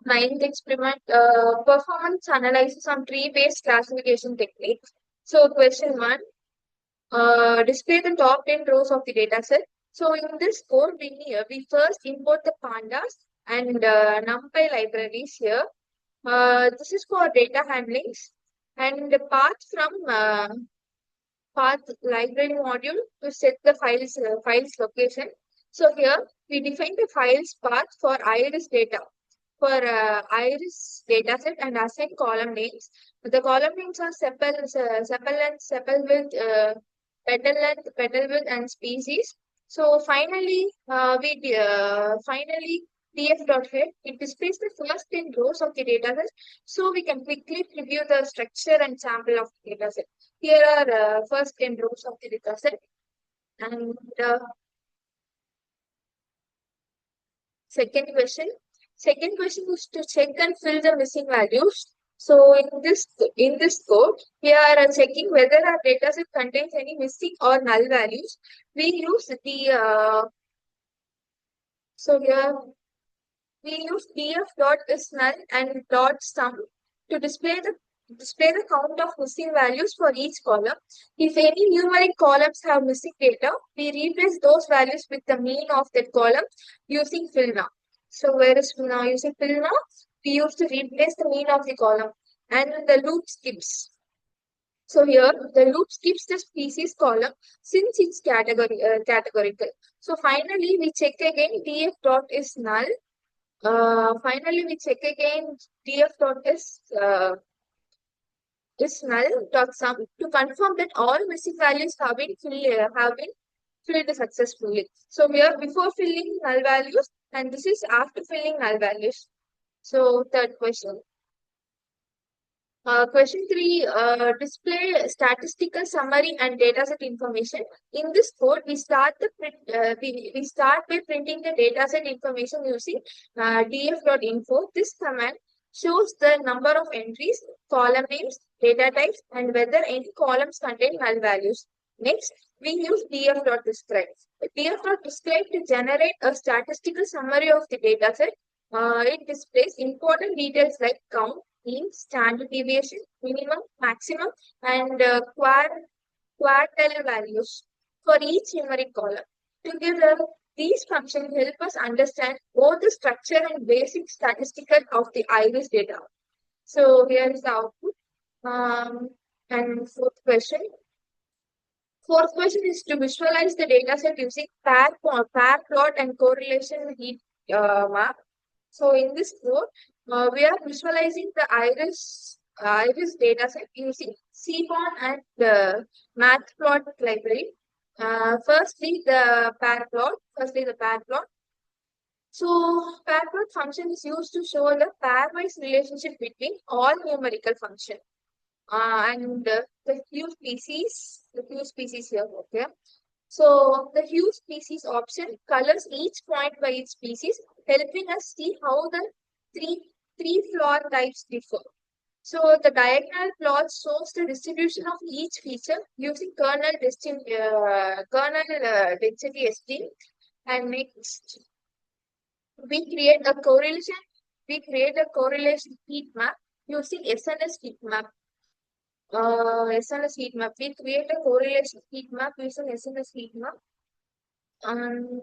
Ninth experiment, performance analysis on tree-based classification technique. So question one, display the top 10 rows of the data set. So in this code, we first import the pandas and NumPy libraries here. This is for data handlings and the path library module to set the files location. So here we define the files path for iris data iris dataset and assign column names. The column names are sepal length, sepal width, petal width, and species. So finally df.head, it displays the first 10 rows of the dataset, so we can quickly preview the structure and sample of the dataset. Here are first 10 rows of the dataset, and second question. Second question is to check and fill the missing values. So in this code, we are checking whether our dataset contains any missing or null values. We use the so here we use df.is null and dot sum to display the count of missing values for each column. If any numeric columns have missing data, we replace those values with the mean of that column using fill now. So whereas now using fill now, we used to replace the mean of the column and the loop skips. So here the loop skips the species column since it's categorical. So finally we check again df dot is null. Finally we check again df dot is null dot sum to confirm that all missing values have been filled successfully. So here before filling null values and this is after filling null values. So third question. Question three, display statistical summary and dataset information. In this code, we start by printing the dataset information using df.info. This command shows the number of entries, column names, data types, and whether any columns contain null values. Next, we use df.describe. Df.describe to generate a statistical summary of the dataset. It displays important details like count, mean, standard deviation, minimum, maximum, and quartile values for each numeric column. Together, these functions help us understand both the structure and basic statistical of the iris data. So here is the output. And fourth question is to visualize the data set using pair plot and correlation heat map. So in this code, we are visualizing the iris dataset using Seaborn and the Matplot library. Firstly, the pair plot. So pair plot function is used to show the pairwise relationship between all numerical functions. And the hue species here. Okay. So the hue species option colors each point by each species, helping us see how the three floor types differ. So the diagonal plot shows the distribution of each feature using kernel density ST. And next, we create a correlation. Heat map using SNS heat map. SNS heat map. We create a correlation heat map using SNS heat map. And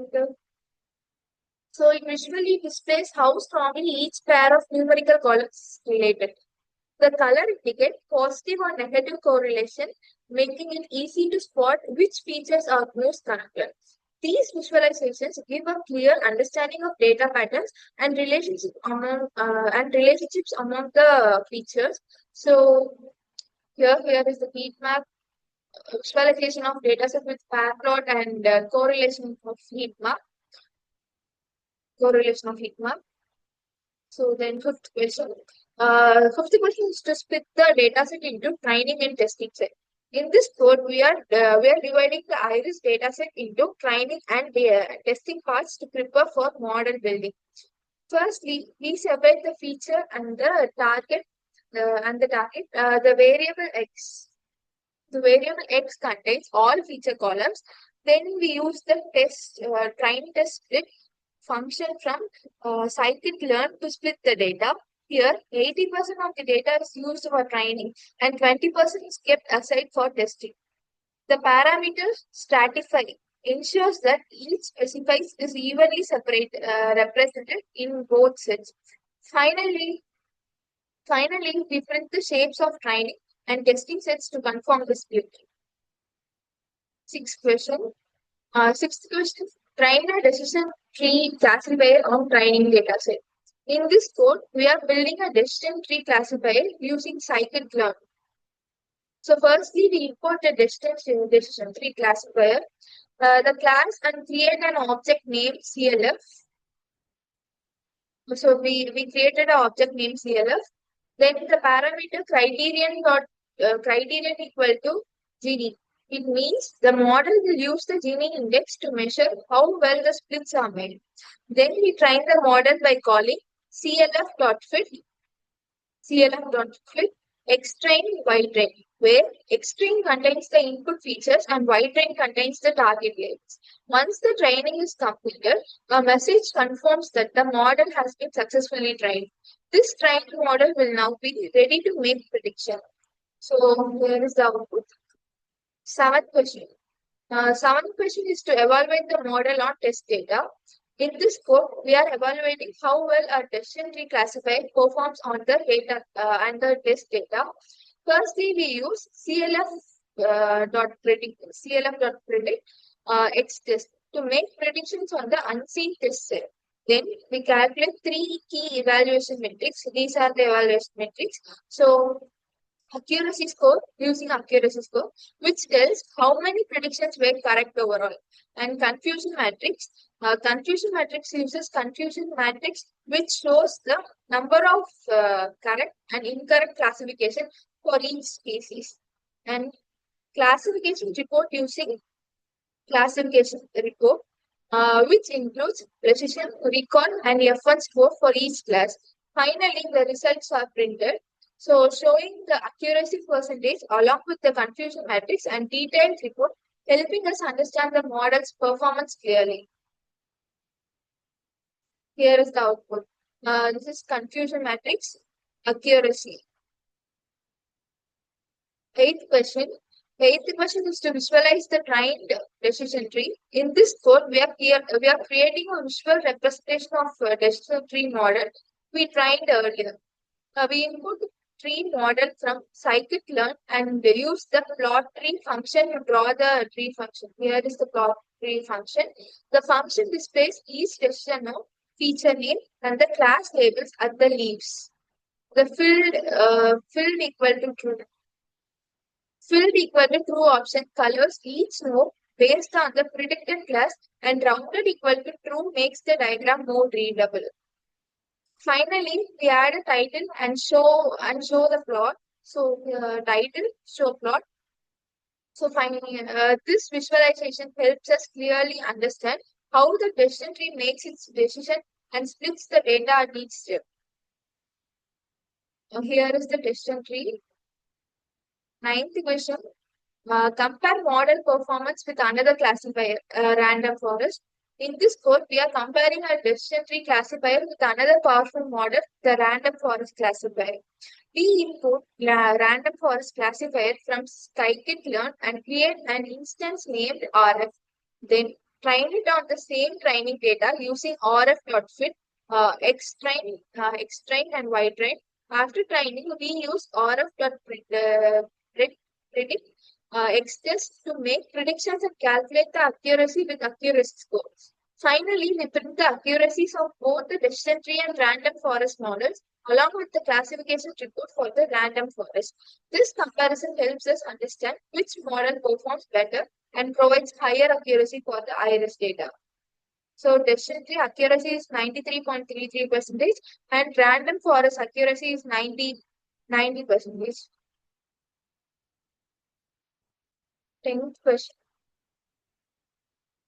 so it visually displays how strongly each pair of numerical columns is related. The color indicates positive or negative correlation, making it easy to spot which features are most connected. These visualizations give a clear understanding of data patterns and relationships among the features. So here is the heat map, visualization of dataset with pair plot and correlation of heat map. So then fifth question. Fifth question is to split the dataset into training and testing set. In this code, we are dividing the iris dataset into training and testing parts to prepare for model building. Firstly, we separate the feature and the target. The variable x. The variable x contains all feature columns. Then we use the train test split function from scikit-learn to split the data. Here, 80% of the data is used for training and 20% is kept aside for testing. The parameter stratify ensures that each specifies is evenly represented in both sets. Finally, we print the shapes of training and testing sets to confirm the split. Sixth question. Sixth question. Train a decision tree classifier on training dataset. In this code, we are building a decision tree classifier using scikit-learn. So firstly, we import the decision tree classifier, the class, and create an object named CLF. So we created an object named CLF. Then the parameter criterion equal to Gini. It means the model will use the Gini index to measure how well the splits are made. Then we train the model by calling clf.fit xtrain ytrain, where xtrain contains the input features and ytrain contains the target labels. Once the training is completed, a message confirms that the model has been successfully trained. This trained model will now be ready to make prediction. So here is the output. Seventh question. Seventh question is to evaluate the model on test data. In this code, we are evaluating how well our decision tree classifier performs on the data and the test data. Firstly, we use clf.predict x test to make predictions on the unseen test set. Then we calculate three key evaluation metrics. These are the evaluation metrics. So accuracy score, using accuracy score, which tells how many predictions were correct overall. And confusion matrix. Confusion matrix uses confusion matrix, which shows the number of correct and incorrect classification for each species. And classification report using classification report, which includes precision, recall, and F1 score for each class. Finally, the results are printed. So showing the accuracy percentage along with the confusion matrix and detailed report, helping us understand the model's performance clearly. Here is the output. This is confusion matrix, accuracy. Eighth question. Eighth question is to visualize the trained decision tree. In this code, we are creating a visual representation of decision tree model we trained earlier. We input tree model from scikit-learn and use the plot tree function to draw the tree function. Here is the plot tree function. The function displays each decision node, feature name, and the class labels at the leaves. The filled equal to true. Filled equal to true option colors each node based on the predicted class, and rounded equal to true makes the diagram more readable. Finally, we add a title and show the plot. So title, show plot. So finally, this visualization helps us clearly understand how the decision tree makes its decision and splits the data at each step. Here is the decision tree. Ninth question. Compare model performance with another classifier, random forest. In this code, we are comparing our decision tree classifier with another powerful model, the random forest classifier. We import random forest classifier from scikit-learn and create an instance named RF. Then train it on the same training data using rf.fit, xtrain, and ytrain. After training, we use rf.predict X-test to make predictions and calculate the accuracy with accuracy scores. Finally, we print the accuracies of both the decision tree and random forest models along with the classification report for the random forest. This comparison helps us understand which model performs better and provides higher accuracy for the iris data. So decision tree accuracy is 93.33% and random forest accuracy is 90%. 10th question.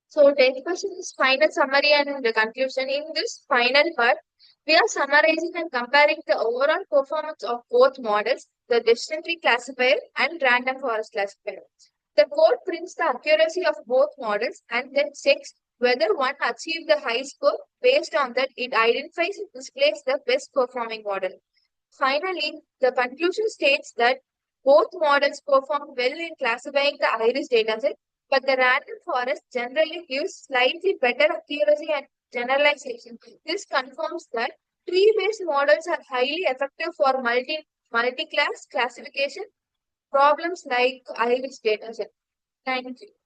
So 10th question is final summary and the conclusion. In this final part, we are summarizing and comparing the overall performance of both models, the decision tree classifier and random forest classifier. The code prints the accuracy of both models and then checks whether one achieved the high score Based on that, it identifies and displays the best performing model. Finally, the conclusion states that both models perform well in classifying the iris dataset, but the random forest generally gives slightly better accuracy and generalization. This confirms that tree-based models are highly effective for multi-class classification problems like iris dataset. Thank you.